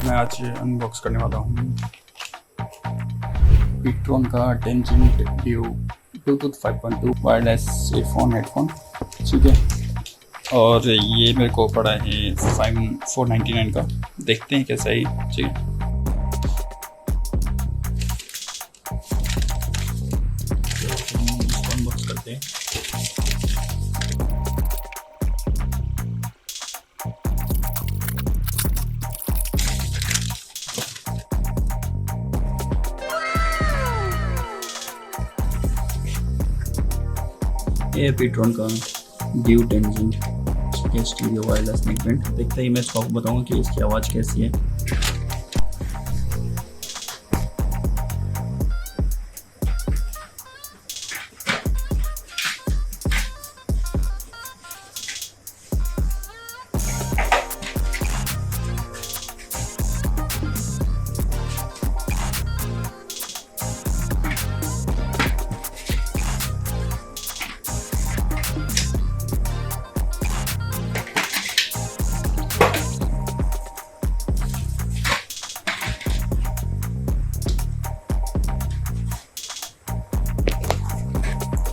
मैं आज अनबॉक्स करने वाला हूँ पीट्रॉन का tangent due Bluetooth 5.2 wireless earphone headphone, ठीक है। और ये मेरे को पड़ा है 499 का। देखते हैं कैसा है, ठीक है। अनबॉक्स करते हैं। ये पीट्रॉन का due tangent stereo wireless neckband. देखते ही मैं इसको बताऊंगा कि इसकी आवाज़ कैसी है।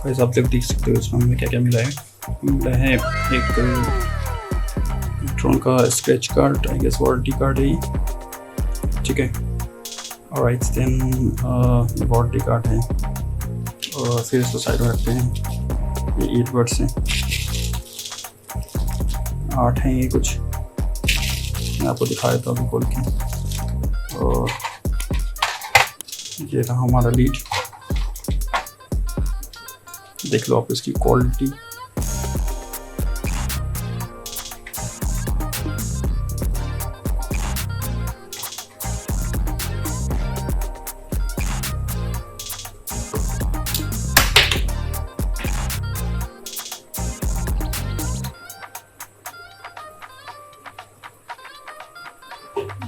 वैसे आप लोग देख सकते हो इसमें हमें क्या क्या मिला है। एक पीट्रॉन का scratch card, I guess warranty card है, ठीक है। ऑलराइट देन वारंटी कार्ड है। और फिर इसको साइड में रखते हैं। ये ईयरबड्स हैं, 8 हैं ये कुछ। मैं आपको दिखा देता हूँ अभी खोल के। और ये रहा हमारा लीड, देख लो आप इसकी क्वालिटी।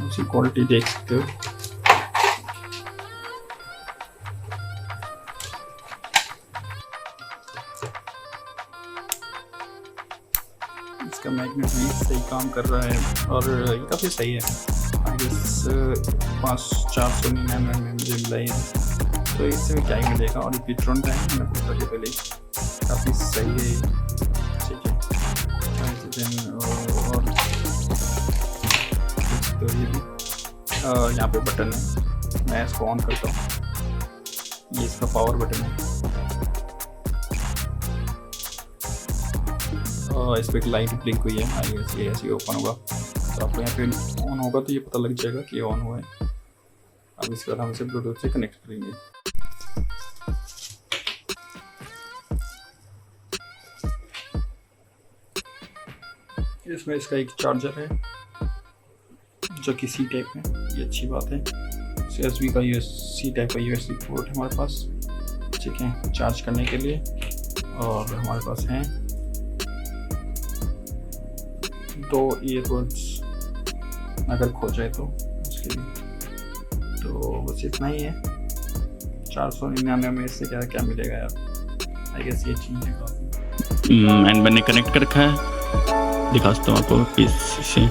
उसकी क्वालिटी देख सकते हो। इसका मैग्नेट भी सही काम कर रहा है और ये काफ़ी सही है। आई गेस 499 में मुझे मिला है, तो इससे भी क्या ही मिलेगा। और ये पीट्रॉन का है, मैंने पूछा था पहले, काफ़ी सही है, ठीक है। और तो ये भी यहाँ पे बटन है, मैं इसको ऑन करता हूँ। ये इसका पावर बटन है। इस पर एक लाइट ब्लिंक हुई है, आई गेस ये ऐसे ओपन होगा। तो आपको यहाँ पे ऑन होगा तो ये पता लग जाएगा कि ऑन हुआ है। अब इसके बाद हम इसे ब्लूटूथ से कनेक्ट करेंगे। इसमें इसका एक चार्जर है जो कि सी टाइप है, ये अच्छी बात है। USB का सी टाइप का USB पोर्ट है हमारे पास, ठीक है, चार्ज करने के लिए। और हमारे पास हैं 2 ईयरबड्स अगर खो जाए तो उसके लिए। तो बस इतना ही है। 499 में इससे क्या क्या मिलेगा यार, आई गेस ये चीज़ है काफ़ी। एंड मैंने कनेक्ट कर रखा है, दिखाता हूँ आपको पीस से।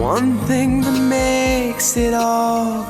One thing that makes it all